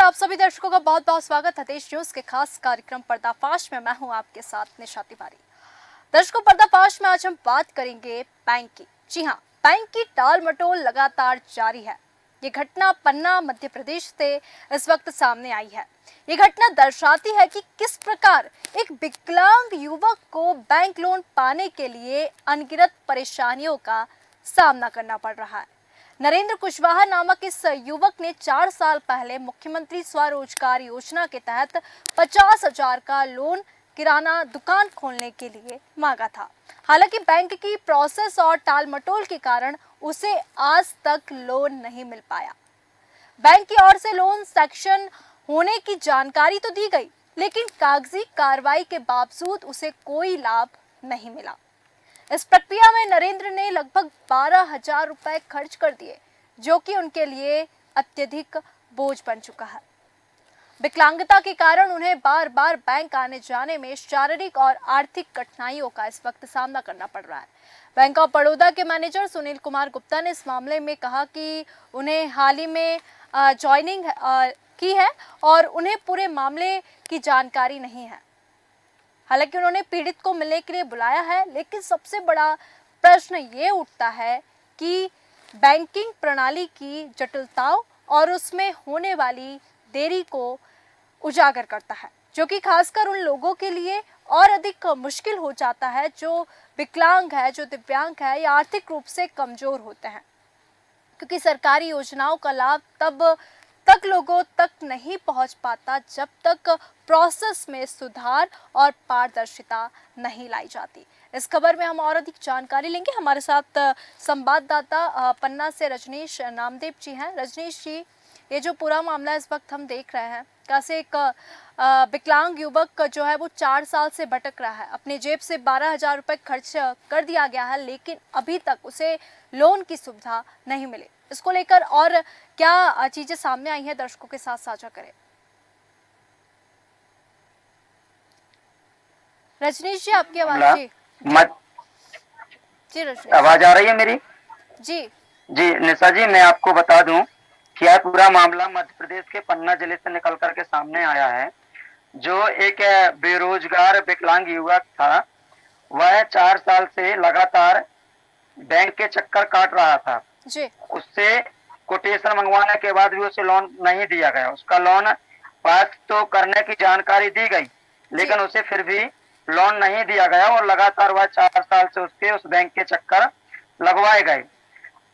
आप सभी दर्शकों का बहुत बहुत स्वागत है देश न्यूज के खास कार्यक्रम पर्दाफाश में। मैं हूं आपके साथ निशा तिवारी। दर्शकों, पर्दाफाश में आज हम बात करेंगे बैंक की। जी हां, बैंक की टाल मटोल लगातार जारी है। ये घटना पन्ना मध्य प्रदेश से इस वक्त सामने आई है। ये घटना दर्शाती है कि किस प्रकार एक विकलांग युवक को बैंक लोन पाने के लिए अनगिनत परेशानियों का सामना करना पड़ रहा है। नरेंद्र कुशवाहा नामक इस युवक ने 4 साल पहले मुख्यमंत्री स्वरोजगार योजना के तहत 50,000 का लोन किराना दुकान खोलने के लिए मांगा था। हालांकि बैंक की प्रोसेस और टालमटोल के कारण उसे आज तक लोन नहीं मिल पाया। बैंक की ओर से लोन सैंक्शन होने की जानकारी तो दी गई, लेकिन कागजी कार्रवाई के बावजूद उसे कोई लाभ नहीं मिला। इस प्रक्रिया में नरेंद्र ने लगभग 12,000 रुपए खर्च कर दिए, जो कि उनके लिए अत्यधिक बोझ बन चुका है। विकलांगता के कारण उन्हें बार बार बैंक आने जाने में शारीरिक और आर्थिक कठिनाइयों का इस वक्त सामना करना पड़ रहा है। बैंक ऑफ बड़ौदा के मैनेजर सुनील कुमार गुप्ता ने इस मामले में कहा कि उन्हें हाल ही में ज्वाइनिंग की है और उन्हें पूरे मामले की जानकारी नहीं है। हालांकि उन्होंने पीड़ित को मिलने के लिए बुलाया है, लेकिन सबसे बड़ा प्रश्न ये उठता है कि बैंकिंग प्रणाली की जटिलताओं और उसमें होने वाली देरी को उजागर करता है, जो कि खासकर उन लोगों के लिए और अधिक मुश्किल हो जाता है जो विकलांग है, जो दिव्यांग है या आर्थिक रूप से कमजोर होते हैं, क्योंकि सरकारी योजनाओं का लाभ तब तक लोगों तक नहीं पहुंच पाता जब तक प्रोसेस में सुधार और पारदर्शिता नहीं लाई जाती। इस खबर में हम और अधिक जानकारी लेंगे। हमारे साथ संवाददाता पन्ना से रजनीश नामदेव जी हैं। रजनीश जी, ये जो पूरा मामला इस वक्त हम देख रहे हैं, कैसे एक विकलांग युवक जो है वो 4 साल से भटक रहा है, अपनी जेब से 12,000 रुपए खर्च कर दिया गया है, लेकिन अभी तक उसे लोन की सुविधा नहीं मिली। इसको लेकर और क्या चीजें सामने आई हैं, दर्शकों के साथ साझा करें। रजनीश जी, आपकी आवाज जी रजनीश, आवाज आ रही है मेरी? जी जी निशा जी, मैं आपको बता दूं कि यह पूरा मामला मध्य प्रदेश के पन्ना जिले से निकल करके सामने आया है। जो एक बेरोजगार विकलांग युवक था, वह 4 साल से लगातार बैंक के चक्कर काट रहा था। जी उससे कोटेशन मंगवाने के बाद भी उसे लोन नहीं दिया गया। उसका लोन पास तो करने की जानकारी दी गई, लेकिन उसे फिर भी लोन नहीं दिया गया और लगातार वह 4 साल से उसके उस बैंक के चक्कर लगवाए गए।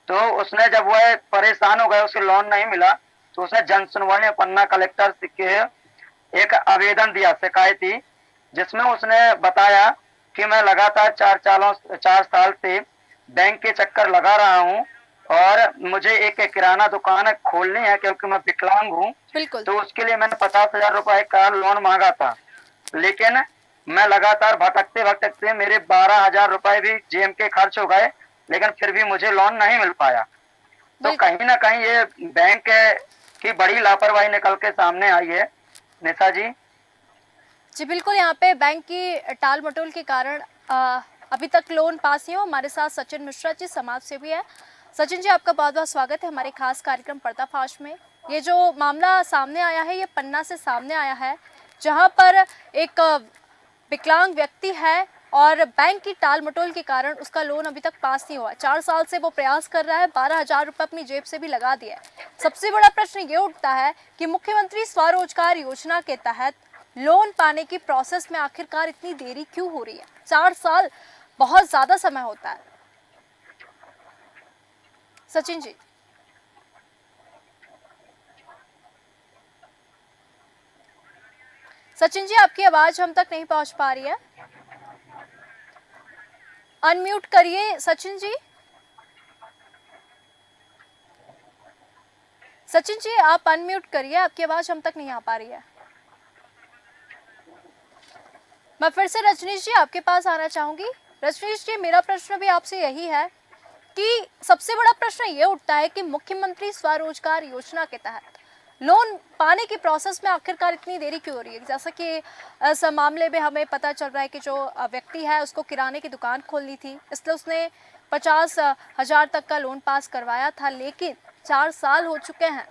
तो उसने जब वह परेशान हो गया, उसे लोन नहीं मिला, तो उसने जन सुनवाई में पन्ना कलेक्टर के एक आवेदन दिया, शिकायती, जिसमें उसने बताया कि मैं लगातार 4 साल से बैंक के चक्कर लगा रहा हूँ और मुझे एक किराना दुकान खोलनी है क्योंकि मैं विकलांग हूँ। तो उसके लिए मैंने 50,000 रुपए का लोन मांगा था, लेकिन मैं लगातार भटकते भटकते मेरे 12,000 रुपए भी जेम के खर्च हो गए, लेकिन फिर भी मुझे लोन नहीं मिल पाया। तो कहीं ना कहीं ये बैंक की बड़ी लापरवाही निकल के सामने आई है निशा जी। जी बिल्कुल, यहाँ पे बैंक की टाल मटोल के कारण अभी तक लोन पास नहीं हो। हमारे साथ सचिन मिश्रा जी, समाज सेवी है। सचिन जी, आपका बहुत बहुत स्वागत है हमारे खास कार्यक्रम पर्दाफाश में। ये जो मामला सामने आया है, ये पन्ना से सामने आया है, जहाँ पर एक विकलांग व्यक्ति है और बैंक की टाल मटोल के कारण उसका लोन अभी तक पास नहीं हुआ। 4 साल से वो प्रयास कर रहा है, 12,000 रुपये अपनी जेब से भी लगा दिया है। सबसे बड़ा प्रश्न ये उठता है कि मुख्यमंत्री स्वरोजगार योजना के तहत लोन पाने की प्रोसेस में आखिरकार इतनी देरी क्यों हो रही है? 4 साल बहुत ज्यादा समय होता है। सचिन जी, सचिन जी, आपकी आवाज हम तक नहीं पहुंच पा रही है। अनम्यूट करिए सचिन जी। सचिन जी, आप अनम्यूट करिए, आपकी आवाज हम तक नहीं आ पा रही है। मैं फिर से रजनीश जी आपके पास आना चाहूंगी। रजनीश जी, मेरा प्रश्न भी आपसे यही है कि सबसे बड़ा प्रश्न ये उठता है कि मुख्यमंत्री स्वरोजगार योजना के तहत लोन पाने की प्रोसेस में आखिरकार इतनी देरी क्यों हो रही है? जैसा कि इस मामले में हमें पता चल रहा है कि जो व्यक्ति है उसको किराने की दुकान खोलनी थी, इसलिए उसने 50,000 तक का लोन पास करवाया था, लेकिन 4 साल हो चुके हैं,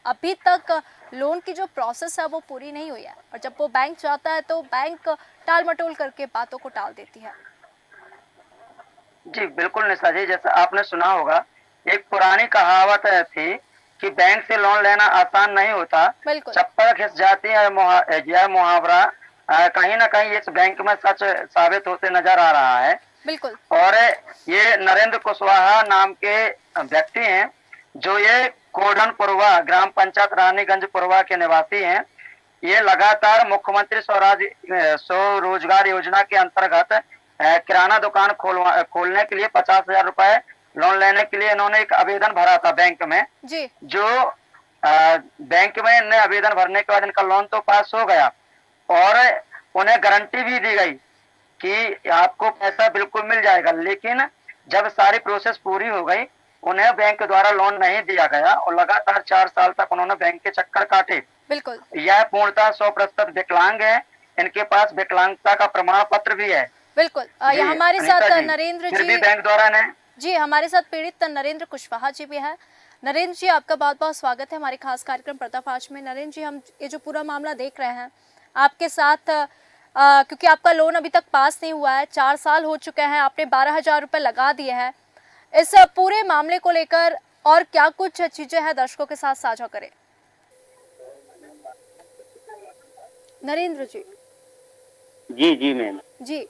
अभी तक लोन की जो प्रोसेस है वो पूरी नहीं हुई है, और जब वो बैंक जाता है तो बैंक टाल मटोल करके बातों को टाल देती है। जी, बिल्कुल निशा जी, जैसा आपने सुना होगा, एक पुरानी कहावत थी कि बैंक से लोन लेना आसान नहीं होता, बिल्कुल। चप्पल घिस जाती है, यह मुहावरा कहीं न कहीं इस बैंक में सच साबित होते नज़र आ रहा है। बिल्कुल। और ये नरेंद्र कुशवाहा नाम के व्यक्ति हैं, जो ये कोढ़नपुरवा ग्राम पंचायत रानीगंज पुरवा के निवासी हैं। ये लगातार मुख्यमंत्री स्वरोजगार योजना के अंतर्गत किराना दुकान खोलने के लिए 50,000 रुपए लोन लेने के लिए इन्होंने एक आवेदन भरा था बैंक में। जी। जो बैंक में इन्हें आवेदन भरने के बाद इनका लोन तो पास हो गया और उन्हें गारंटी भी दी गई कि आपको पैसा बिल्कुल मिल जाएगा, लेकिन जब सारी प्रोसेस पूरी हो गई, उन्हें बैंक द्वारा लोन नहीं दिया गया और लगातार 4 साल तक उन्होंने बैंक के चक्कर काटे। बिल्कुल। यह पूर्णतः 100% विकलांग है, इनके पास विकलांगता का प्रमाण पत्र भी है। बिल्कुल। जी, हमारे अनीता साथ जी, नरेंद्र फिर जी, भी बैंक द्वारा ने जी हमारे साथ पीड़ित नरेंद्र कुशवाहा जी भी है। नरेंद्र जी, आपका बहुत बहुत स्वागत है हमारे खास कार्यक्रम पर्दाफाश में। नरेंद्र जी, हम ये जो पूरा मामला देख रहे हैं आपके साथ, क्योंकि आपका लोन अभी तक पास नहीं हुआ है, 4 साल हो चुके हैं, आपने 12,000 रुपए लगा दिए हैं। इस पूरे मामले को लेकर और क्या कुछ चीजें हैं दर्शकों के साथ साझा करें। नरेंद्र जी। जी जी मैम। जी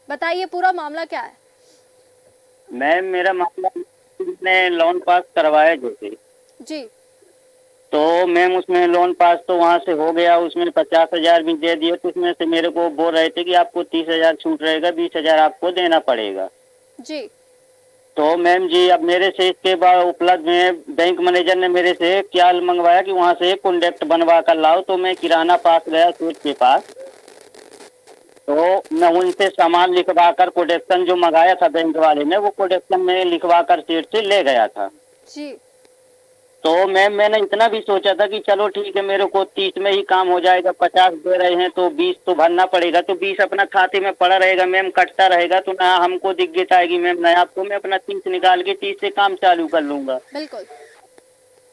बताइए, पूरा मामला क्या है। मैम, मेरा मामला, ने लोन पास करवाया जैसे, जी। तो मैम उसमें लोन पास तो वहाँ से हो गया, उसमें 50,000 भी दे दिए, तो उसमें से मेरे को बोल रहे थे कि आपको 30,000 छूट रहेगा, 20,000 आपको देना पड़ेगा। जी। तो मैम जी, अब मेरे से इसके बाद उपलब्ध में बैंक मैनेजर ने मेरे से क्या मंगवाया कि वहाँ से कॉन्टेक्ट बनवा कर लाओ, तो मैं किराना पास गया सेठ के पास, तो मैं उनसे सामान लिखवा कर कोटेक्शन जो मंगाया था बैंक वाले ने, वो कोटेक्शन में लिखवा कर सेठ से ले गया था। जी। तो मैम मैंने इतना भी सोचा था कि चलो ठीक है, मेरे को 30 में ही काम हो जाएगा, 50 दे रहे हैं तो 20 तो भरना पड़ेगा, तो 20 अपना खाते में पड़ा रहेगा मैम, कटता रहेगा, तो ना हमको दिक्कत आएगी मैम, ना आपको, मैं अपना 30 निकाल के 30 से काम चालू कर लूंगा। बिल्कुल।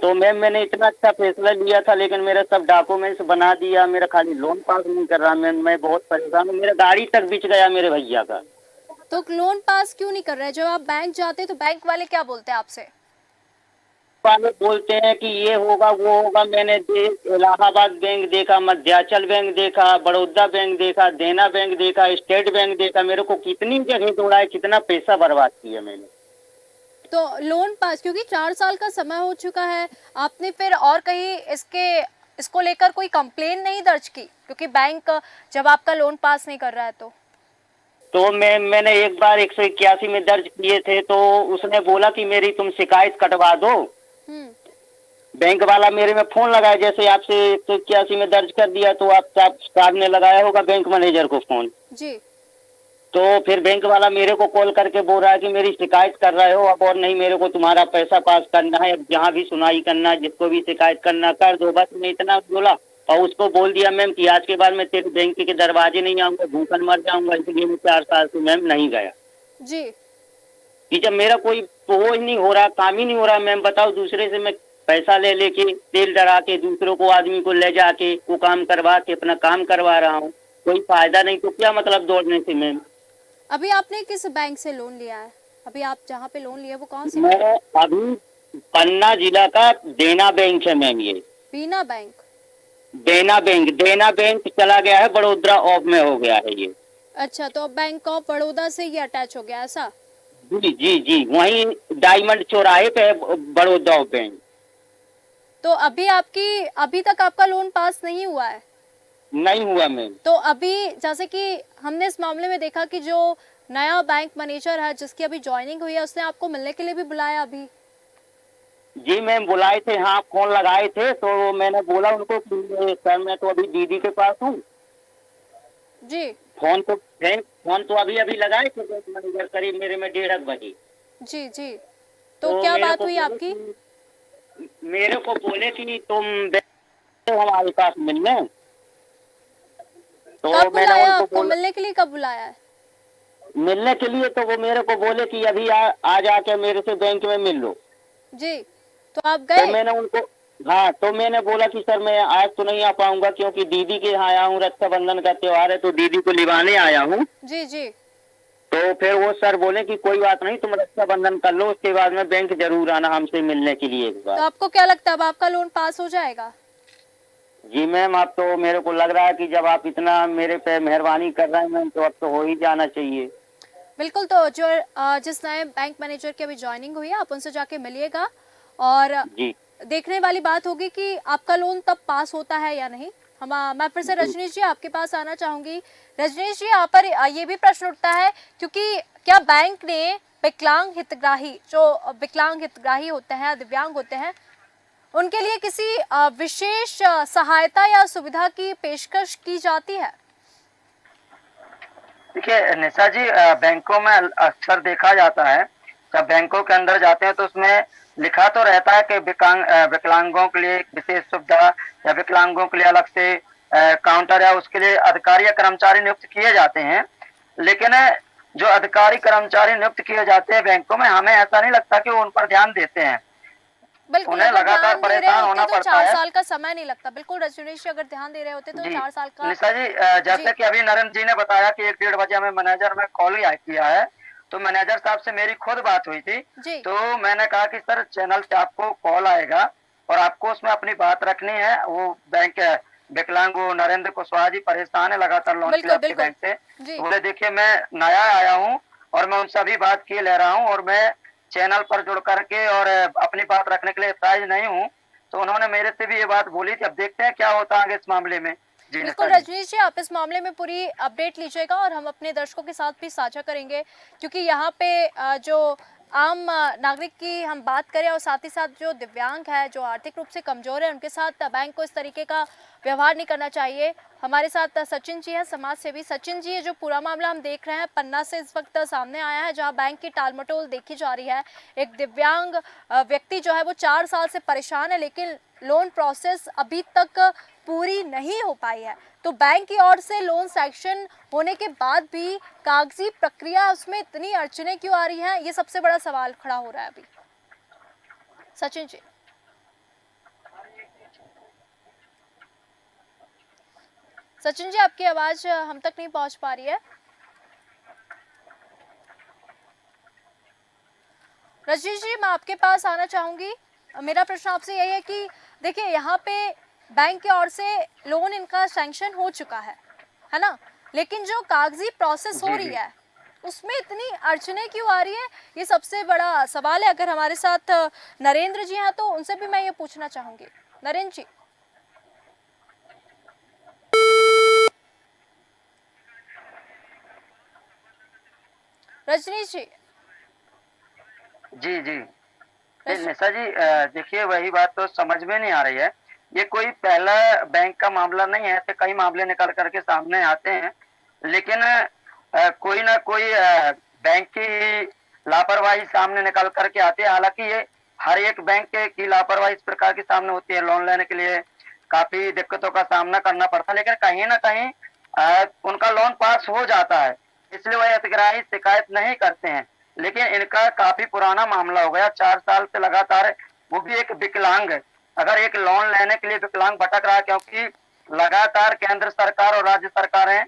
तो मैम मैंने इतना अच्छा फैसला लिया था, लेकिन मेरा सब डॉक्यूमेंट्स बना दिया, मेरा खाली लोन पास नहीं कर रहा मैम, मैं बहुत परेशान हूँ, मेरा गाड़ी तक बिक गया मेरे भैया का। तो लोन पास क्यों नहीं कर रहे? जब आप बैंक जाते हैं तो बैंक वाले क्या बोलते हैं आपसे? वाले बोलते हैं कि ये होगा वो होगा, मैंने इलाहाबाद बैंक देखा, मध्यांचल बैंक देखा, बड़ौदा बैंक देखा, देना बैंक देखा, स्टेट बैंक देखा, मेरे को कितनी जगह दौड़ा है, कितना पैसा बर्बाद किया मैंने। तो लोन पास, क्योंकि 4 साल का समय हो चुका है, आपने फिर और कहीं इसको लेकर कोई कंप्लेन नहीं दर्ज की? क्योंकि बैंक जब आपका लोन पास नहीं कर रहा है तो मैंने एक बार 181 में दर्ज किए थे, तो उसने बोला कि मेरी तुम शिकायत कटवा दो। बैंक वाला मेरे में फोन लगाया, जैसे आपसे 181 में दर्ज कर दिया, तो आप साहब ने लगाया होगा बैंक मैनेजर को फोन। जी। तो फिर बैंक वाला मेरे को कॉल करके बोल रहा है कि मेरी शिकायत कर रहे हो अब, और नहीं मेरे को तुम्हारा पैसा पास करना है, अब जहाँ भी सुनाई करना, जिसको भी शिकायत करना कर दो, बस मैं इतना बोला। और उसको बोल दिया मैम कि आज के बाद मैं तेरे बैंक के दरवाजे नहीं आऊंगा, भूखन मर जाऊंगा, इसलिए मैं 4 साल से मैम नहीं गया। जी। कि जब मेरा कोई वो ही नहीं हो रहा, काम ही नहीं हो रहा मैम, बताओ, दूसरे से मैं पैसा ले लेके, तेल डरा के, दूसरों को, आदमी को ले जाके वो काम करवा के अपना काम करवा रहा हूँ, कोई फायदा नहीं, तो क्या मतलब दौड़ने से मैम। अभी आपने किस बैंक से लोन लिया है? अभी आप जहाँ पे लोन लिया वो कौन सी? मैं अभी पन्ना जिला का देना बैंक है मैम, ये बीना बैंक। देना बैंक चला गया है, बड़ोदरा ऑफ में हो गया है ये। अच्छा, तो अब बैंक ऑफ बड़ौदा से ये अटैच हो गया, ऐसा? जी जी जी, वहीं डायमंड चौराहे पे है बड़ौदा ऑफ बैंक। तो अभी तक आपका लोन पास नहीं हुआ है? नहीं हुआ मैम। तो अभी जैसे कि हमने इस मामले में देखा कि जो नया बैंक मैनेजर है जिसकी अभी ज्वाइनिंग हुई है, उसने आपको मिलने के लिए भी बुलाया अभी? जी मैम, बुलाए थे, हाँ, फोन लगाए थे, तो मैंने बोला उनको कि सर मैं तो अभी दीदी के पास हूँ। जी। फोन तो अभी अभी लगाए थे बैंक मैनेजर, करीब मेरे में 1:30 बजे। जी जी। तो क्या बात हुई आपकी? मेरे को बोले कि तुम हमारे पास मिलने, तो कब मैंने बुलाया उनको आपको? मिलने के लिए कब बुलाया है? मिलने के लिए, तो वो मेरे को बोले कि अभी आ जाके मेरे से बैंक में मिल लो। जी। तो आप तो गए? मैंने उनको, हाँ, तो मैंने बोला कि सर मैं आज तो नहीं आ पाऊंगा क्योंकि दीदी के यहाँ आया हूँ, रक्षाबंधन का त्योहार है तो दीदी को लिवाने आया हूँ। जी जी। तो फिर वो सर बोले कि कोई बात नहीं, तुम रक्षाबंधन कर लो, उसके बाद में बैंक जरूर आना हमसे मिलने के लिए एक तो बार। आपको क्या लगता है अब आपका लोन पास हो जाएगा? जी मैम, अब तो मेरे को लग रहा है कि जब आप इतना मेरे पे मेहरबानी कर रहे हैं मैम, तो अब तो हो ही जाना चाहिए। बिल्कुल, तो जो जिस नए बैंक मैनेजर की अभी ज्वाइनिंग हुई है आप उनसे जाके मिलिएगा और जी देखने वाली बात होगी कि आपका लोन तब पास होता है या नहीं। मैं फिर से रजनीश जी आपके पास आना चाहूंगी। रजनीश जी, यहाँ पर ये भी प्रश्न उठता है क्योंकि क्या बैंक ने विकलांग हितग्राही, जो विकलांग हितग्राही होते हैं, दिव्यांग होते हैं, उनके लिए किसी विशेष सहायता या सुविधा की पेशकश की जाती है? देखिए निशा जी, बैंकों में अक्सर देखा जाता है, जब बैंकों के अंदर जाते हैं तो उसमें लिखा तो रहता है कि विकलांगों के लिए विशेष सुविधा या विकलांगों के लिए अलग से काउंटर या उसके लिए अधिकारी या कर्मचारी नियुक्त किए जाते हैं। लेकिन जो अधिकारी कर्मचारी नियुक्त किए जाते हैं बैंकों में, हमें ऐसा नहीं लगता कि वो उन पर ध्यान देते हैं। बिल्कुल, उन्हें अगर लगातार ध्यान दे रहे परेशान होते होना तो पड़ता 4 है। साल का समय नहीं लगता। बिल्कुल रजनीश जी, अगर ध्यान दे रहे होते तो जी 4 साल का। निशा जी, जैसे जी कि अभी नरेंद्र जी ने बताया कि 1 डेढ़ बजे हमें मैनेजर में कॉल किया है, तो मैनेजर साहब से मेरी खुद बात हुई थी। जी। तो मैंने कहा कि सर चैनल से आपको कॉल आएगा और आपको उसमें अपनी बात रखनी है। वो बैंक विकलांग, वो नरेंद्र कुशवाहा जी परेशान है लगातार लोन के लिए बिल्कुल आपके बिल्कुल। बैंक से। जी तो बोले देखिए मैं नया आया हूँ और मैं उनसे अभी बात किए ले रहा हूँ और मैं चैनल पर जुड़ करके और अपनी बात रखने के लिए प्राइज नहीं हूँ। तो उन्होंने मेरे से भी ये बात बोली थी। अब देखते हैं क्या होता है आगे इस मामले में। जी बिल्कुल निशा जी। रजनीश जी, आप इस मामले में पूरी अपडेट लीजिएगा और हम अपने दर्शकों के साथ भी साझा करेंगे क्योंकि यहाँ पे जो आम नागरिक की हम बात करें और साथ ही साथ जो दिव्यांग है, जो आर्थिक रूप से कमजोर है, उनके साथ बैंक को इस तरीके का व्यवहार नहीं करना चाहिए। हमारे साथ सचिन जी हैं, समाज सेवी। सचिन जी, ये जो पूरा मामला हम देख रहे हैं पन्ना से इस वक्त सामने आया है, जहां बैंक की टालमटोल देखी जा रही है। एक दिव्यांग व्यक्ति जो है वो 4 साल से परेशान है, लेकिन लोन प्रोसेस अभी तक पूरी नहीं हो पाई है। तो बैंक की ओर से लोन सैंक्शन होने के बाद भी कागजी प्रक्रिया उसमें इतनी अड़चने क्यों आ रही हैं, ये सबसे बड़ा सवाल खड़ा हो रहा है अभी। सचिन जी। सचिन जी, आपकी आवाज हम तक नहीं पहुंच पा रही है। रजनीश जी, मैं आपके पास आना चाहूंगी। मेरा प्रश्न आपसे यही है कि देखिए यहाँ पे बैंक की ओर से लोन इनका सैंक्शन हो चुका है ना, लेकिन जो कागजी प्रोसेस हो जी रही जी। है उसमें इतनी अड़चने क्यों आ रही है, ये सबसे बड़ा सवाल है। अगर हमारे साथ नरेंद्र जी हैं तो उनसे भी मैं ये पूछना चाहूंगी। नरेंद्र जी। रजनीश जी। जी जी। रज... निशा जी, देखिए वही बात तो समझ में नहीं आ रही है। ये कोई पहला बैंक का मामला नहीं है, ऐसे कई मामले निकल करके सामने आते हैं। लेकिन कोई ना कोई बैंक की लापरवाही सामने निकल करके आती है। हालांकि ये हर एक बैंक की लापरवाही इस प्रकार की सामने होती है, लोन लेने के लिए काफी दिक्कतों का सामना करना पड़ता है, लेकिन कहीं ना कहीं उनका लोन पास हो जाता है, इसलिए वह हितग्राही शिकायत नहीं करते हैं। लेकिन इनका काफी पुराना मामला हो गया, 4 साल से लगातार, वो भी एक विकलांग। अगर एक लोन लेने के लिए विकलांग भटक रहा है, क्योंकि लगातार केंद्र सरकार और राज्य सरकारें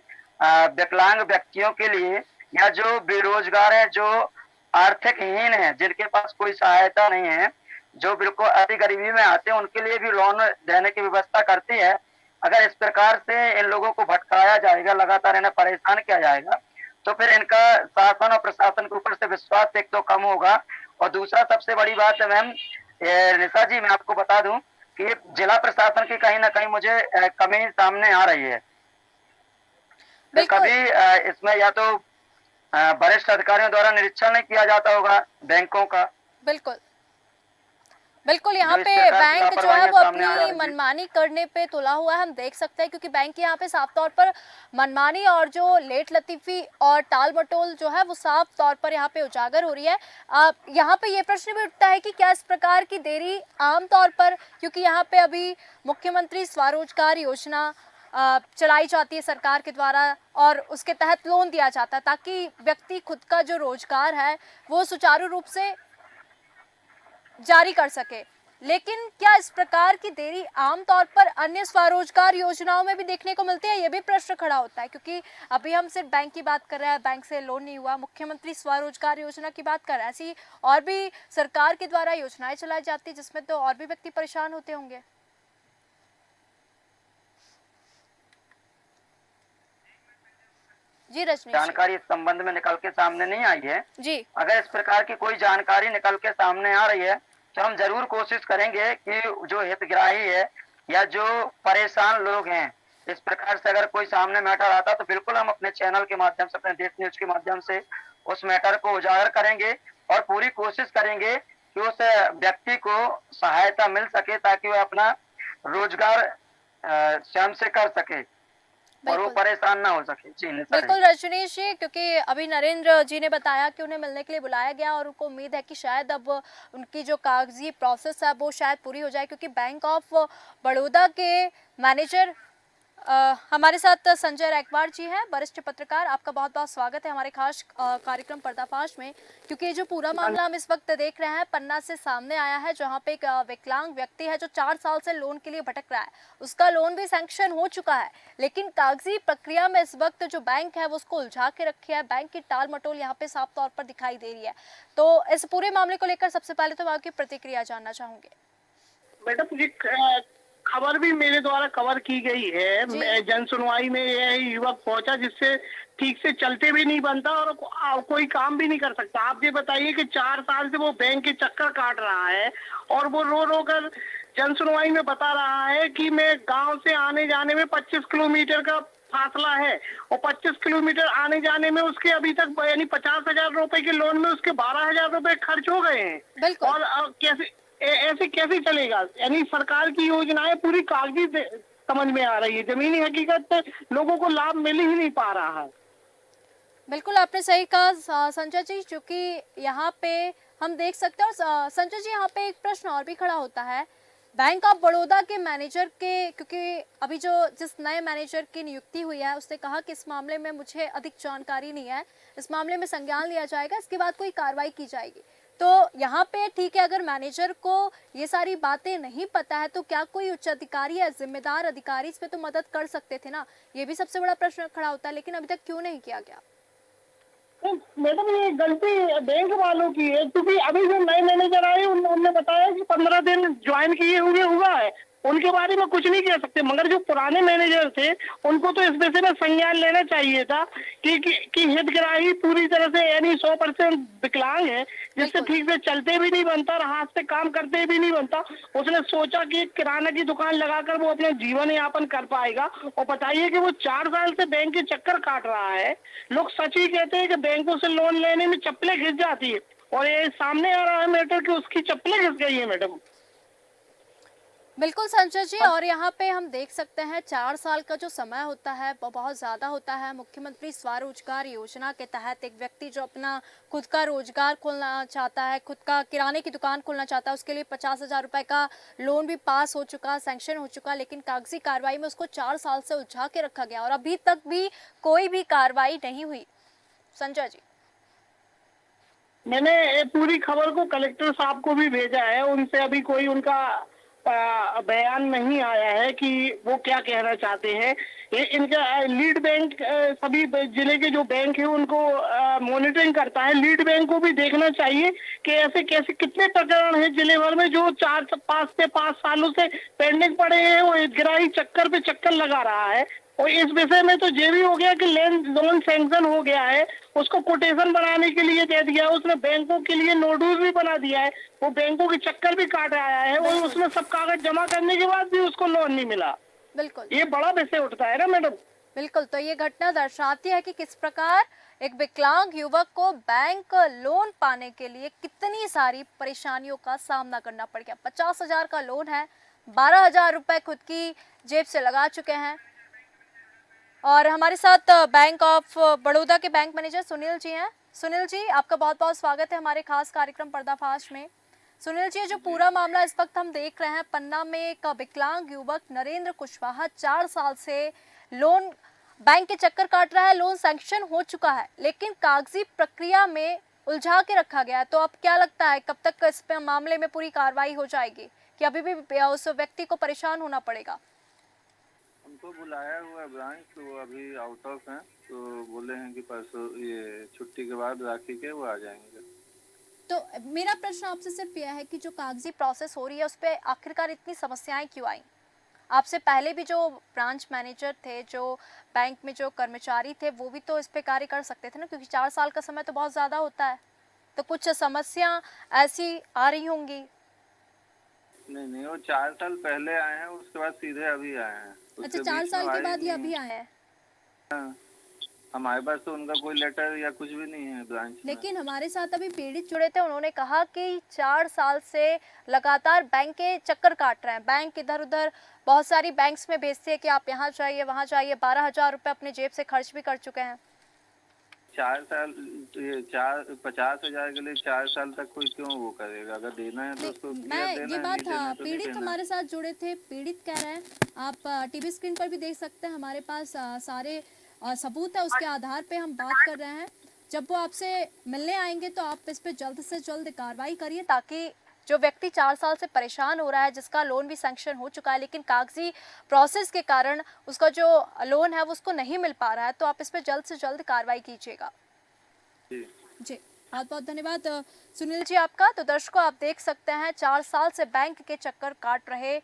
विकलांग व्यक्तियों के लिए या जो बेरोजगार है, जो आर्थिकहीन है, जिनके पास कोई सहायता नहीं है, जो बिल्कुल अति गरीबी में आते हैं, उनके लिए भी लोन देने की व्यवस्था करती है। अगर इस प्रकार से इन लोगों को भटकाया जाएगा, लगातार इन्हें परेशान किया जाएगा, तो फिर इनका शासन और प्रशासन के ऊपर से विश्वास एक तो कम होगा। और दूसरा सबसे बड़ी बात है मैम, निशा जी, मैं आपको बता दूं कि जिला प्रशासन की कहीं ना कहीं मुझे कमी सामने आ रही है। तो बिल्कुल कभी इसमें या तो वरिष्ठ अधिकारियों द्वारा निरीक्षण नहीं किया जाता होगा बैंकों का, बिल्कुल बिल्कुल, यहाँ जो इस पे प्रकार की बैंक जो है लापरवाहियां वो सामने आ अपनी रही है। मनमानी करने पे तुला हुआ है, हम देख सकते हैं, क्योंकि बैंक यहाँ पे साफ तौर पर मनमानी और जो लेट लतीफी और टाल मटोल जो है वो साफ तौर पर यहाँ पे उजागर हो रही है। यहाँ पे ये प्रश्न भी उठता है कि क्या इस प्रकार की देरी आम तौर पर, क्योंकि यहाँ पे अभी मुख्यमंत्री स्वरोजगार योजना चलाई जाती है सरकार के द्वारा और उसके तहत लोन दिया जाता है ताकि व्यक्ति खुद का जो रोजगार है वो सुचारू रूप से जारी कर सके। लेकिन क्या इस प्रकार की देरी आमतौर पर अन्य स्वरोजगार योजनाओं में भी देखने को मिलती है? ये भी प्रश्न खड़ा होता है, क्योंकि अभी हम सिर्फ बैंक की बात कर रहे हैं, बैंक से लोन नहीं हुआ, मुख्यमंत्री स्वरोजगार योजना की बात कर रहे हैं, ऐसी और भी सरकार के द्वारा योजनाएं चलाई जाती है जिसमें तो और भी व्यक्ति परेशान होते होंगे। जी रजनीश जानकारी इस संबंध में निकल के सामने नहीं आई है। जी। अगर इस प्रकार की कोई जानकारी निकल के सामने आ रही है तो हम जरूर कोशिश करेंगे कि जो हितग्राही है या जो परेशान लोग हैं, इस प्रकार से अगर कोई सामने मैटर आता तो बिल्कुल हम अपने चैनल के माध्यम से, अपने देश न्यूज के माध्यम से उस मैटर को उजागर करेंगे और पूरी कोशिश करेंगे कि उस व्यक्ति को सहायता मिल सके ताकि वह अपना रोजगार स्वयं से कर सके और वो बिल्कुल परेशान ना हो सके। जी निशा जी। बिल्कुल रजनीश जी, क्योंकि अभी नरेंद्र जी ने बताया कि उन्हें मिलने के लिए बुलाया गया और उनको उम्मीद है कि शायद अब उनकी जो कागजी प्रोसेस है वो शायद पूरी हो जाए, क्योंकि बैंक ऑफ बड़ौदा के मैनेजर हमारे साथ संजय रैकवार जी हैं, वरिष्ठ पत्रकार। आपका बहुत बहुत स्वागत है हमारे खास कार्यक्रम पर्दाफाश में, क्योंकि ये जो पूरा मामला हम इस वक्त देख रहे हैं पन्ना से सामने आया है, जहां पे एक विकलांग व्यक्ति है जो 4 साल से लोन के लिए भटक रहा है। उसका लोन भी सैंक्शन हो चुका है, लेकिन कागजी प्रक्रिया में इस वक्त जो बैंक है वो उसको उलझा के रखे है। बैंक की टाल मटोल यहाँ पे साफ तौर पर दिखाई दे रही है। तो इस पूरे मामले को लेकर सबसे पहले तो मैं आपकी प्रतिक्रिया जानना चाहूंगी। मैडम जी, खबर भी मेरे द्वारा कवर की गई है। जन सुनवाई में यह युवक पहुंचा जिससे ठीक से चलते भी नहीं बनता और कोई काम भी नहीं कर सकता। आप ये बताइए कि 4 साल से वो बैंक के चक्कर काट रहा है और वो रो रो कर जन सुनवाई में बता रहा है कि मैं गांव से आने जाने में 25 किलोमीटर का फासला है और 25 किलोमीटर आने जाने में उसके अभी तक यानी 50,000 रुपए के लोन में उसके 12,000 रुपए खर्च हो गए हैं। और कैसे ऐसे कैसे चलेगा? यानी सरकार की योजनाएं पूरी कागजी समझ में आ रही है, जमीनी हकीकत लोगों को लाभ मिल ही नहीं पा रहा है। बिल्कुल आपने सही कहा संजय जी, क्योंकि यहाँ पे हम देख सकते हैं। और संजय जी, यहाँ पे एक प्रश्न और भी खड़ा होता है बैंक ऑफ बड़ौदा के मैनेजर के, क्योंकि अभी जो जिस नए मैनेजर की नियुक्ति हुई है उसने कहा कि इस मामले में मुझे अधिक जानकारी नहीं है, इस मामले में संज्ञान लिया जाएगा, इसके बाद कोई कार्रवाई की जाएगी। तो यहाँ पे ठीक है, अगर मैनेजर को ये सारी बातें नहीं पता है तो क्या कोई उच्च अधिकारी या जिम्मेदार अधिकारी इस पे तो मदद कर सकते थे ना? ये भी सबसे बड़ा प्रश्न खड़ा होता है, लेकिन अभी तक क्यों नहीं किया गया? तो मैडम ये गलती बैंक वालों की है, क्योंकि अभी जो नए मैनेजर आए उन्होंने बताया कि 15 दिन ज्वाइन किए हुआ है, उनके बारे में कुछ नहीं कह सकते। मगर जो पुराने मैनेजर थे उनको तो इस विषय में संज्ञान लेना चाहिए था कि हितग्राही पूरी तरह से यानी 100% विकलांग है, जिससे ठीक से चलते भी नहीं बनता और हाथ से काम करते भी नहीं बनता। उसने सोचा कि किराना की दुकान लगाकर वो अपना जीवन यापन कर पाएगा, और बताइए कि वो 4 साल से बैंक के चक्कर काट रहा है। लोग सच ही कहते हैं कि बैंकों से लोन लेने में चप्पलें घिस जाती है, और ये सामने आ रहा है मैटर कि उसकी चप्पलें घिस गई है मैडम। बिल्कुल संजय जी, और यहाँ पे हम देख सकते हैं 4 साल का जो समय होता है वो बहुत ज़्यादा होता है। मुख्यमंत्री स्वरोजगार योजना के तहत एक व्यक्ति जो अपना खुद का रोजगार खोलना चाहता है, खुद का किराने की दुकान खोलना चाहता है, उसके लिए 50,000 रुपए का लोन भी पास हो चुका, सैंक्शन हो चुका, लेकिन कागजी कार्रवाई में उसको 4 साल से उलझा के रखा गया और अभी तक भी कोई भी कार्रवाई नहीं हुई। संजय जी, मैंने पूरी खबर को कलेक्टर साहब को भी भेजा है, उनसे अभी कोई उनका बयान नहीं आया है कि वो क्या कहना चाहते हैं। ये इनका लीड बैंक सभी जिले के जो बैंक है उनको मॉनिटरिंग करता है। लीड बैंक को भी देखना चाहिए कि ऐसे कैसे कितने प्रकरण हैं जिले भर में जो 4 से 5 सालों से पेंडिंग पड़े हैं। वो हितग्राही चक्कर पे चक्कर लगा रहा है, और इस विषय में तो ये भी हो गया कि लोन सैंक्शन हो गया है, उसको कोटेशन बनाने के लिए दे दिया, उसने बैंकों के लिए नोटिस भी बना दिया है, वो बैंकों के चक्कर भी काट आया है, और उसमें सब कागज जमा करने के बाद भी उसको लोन नहीं मिला। बिल्कुल ये बड़ा विषय उठता है ना मैडम। बिल्कुल, तो ये घटना दर्शाती है कि किस प्रकार एक विकलांग युवक को बैंक लोन पाने के लिए कितनी सारी परेशानियों का सामना करना पड़ गया। 50,000 का लोन है, 12,000 रुपए खुद की जेब से लगा चुके हैं। और हमारे साथ बैंक ऑफ बड़ौदा के बैंक मैनेजर सुनील जी हैं। सुनील जी, आपका बहुत बहुत स्वागत है हमारे खास कार्यक्रम पर्दाफाश में। सुनील जी, जो पूरा मामला इस वक्त हम देख रहे हैं, पन्ना में एक विकलांग युवक नरेंद्र कुशवाहा 4 साल से लोन बैंक के चक्कर काट रहा है, लोन सैंक्शन हो चुका है, लेकिन कागजी प्रक्रिया में उलझा के रखा गया है। तो अब क्या लगता है कब तक इस पे मामले में पूरी कार्रवाई हो जाएगी? कि अभी भी उस व्यक्ति को परेशान होना पड़ेगा? उनको बुलाया हुआ है ब्रांच, तो वो अभी आउट ऑफ हैं, तो बोले हैं कि परसों ये छुट्टी के बाद राखी के वो आ जाएंगे। तो मेरा प्रश्न आपसे सिर्फ यह है कि जो कागजी प्रोसेस हो रही है उस पर आखिरकार इतनी समस्याएं क्यों आई? आपसे पहले भी जो ब्रांच मैनेजर थे, जो बैंक में जो कर्मचारी थे, वो भी तो इस पे कार्य कर सकते थे ना, क्योंकि 4 साल का समय तो बहुत ज़्यादा होता है। तो कुछ समस्या ऐसी आ रही होंगी। नहीं नहीं, वो 4 साल पहले आए हैं, उसके बाद सीधे अभी आए हैं। अच्छा, उसके 4 बीच में साल के आए बाद ही ये नहीं अभी हैं। आए हैं। हाँ, हमारे पास तो उनका कोई लेटर या कुछ भी नहीं है ब्रांच में। लेकिन हमारे साथ अभी पीड़ित जुड़े थे, उन्होंने कहा कि 4 साल से लगातार बैंक के चक्कर काट रहे हैं। बैंक इधर उधर बहुत सारी बैंक्स में भेजते हैं कि आप यहाँ जाइए वहाँ जाइए, 12,000 रुपये अपने जेब से खर्च भी कर चुके हैं। 4 साल, ये 50,000 के लिए 4 साल तक कोई क्यों वो करेगा? अगर देना है तो उसको क्लियर मैं देना ये है, बात, नहीं देना है तो नहीं पीड़ित देना। हमारे साथ जुड़े थे, पीड़ित कह रहे हैं, आप टीवी स्क्रीन पर भी देख सकते हैं, हमारे पास सारे सबूत है, उसके आधार पे हम बात कर रहे हैं। जब वो आपसे मिलने आएंगे तो आप इस पे जल्द से जल्द कार्रवाई करिए, ताकि जो व्यक्ति 4 साल से परेशान हो रहा है, जिसका लोन भी सैंक्शन हो चुका है लेकिन कागजी प्रोसेस के कारण उसका जो लोन है वो उसको नहीं मिल पा रहा है, तो आप इस पे जल्द से जल्द कार्रवाई कीजिएगा। जी। जी, बहुत बहुत धन्यवाद सुनील जी आपका। तो दर्शकों, आप देख सकते हैं 4 साल से बैंक के चक्कर काट रहे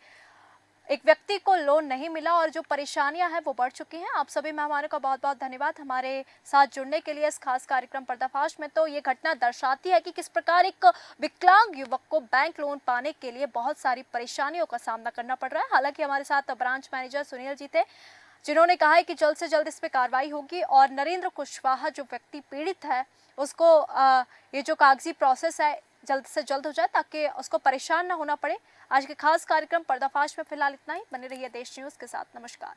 एक व्यक्ति को लोन नहीं मिला और जो परेशानियां हैं वो बढ़ चुकी हैं। आप सभी मेहमानों का बहुत बहुत धन्यवाद हमारे साथ जुड़ने के लिए इस खास कार्यक्रम पर्दाफाश में। तो ये घटना दर्शाती है कि किस प्रकार एक विकलांग युवक को बैंक लोन पाने के लिए बहुत सारी परेशानियों का सामना करना पड़ रहा है। हालांकि हमारे साथ ब्रांच मैनेजर सुनील जी थे, जिन्होंने कहा है कि जल्द से जल्द इस पे कार्रवाई होगी और नरेंद्र कुशवाहा जो व्यक्ति पीड़ित है उसको ये जो कागजी प्रोसेस है जल्द से जल्द हो जाए, ताकि उसको परेशान ना होना पड़े। आज के खास कार्यक्रम पर्दाफाश में फिलहाल इतना ही। बने रहिए देश न्यूज़ के साथ। नमस्कार।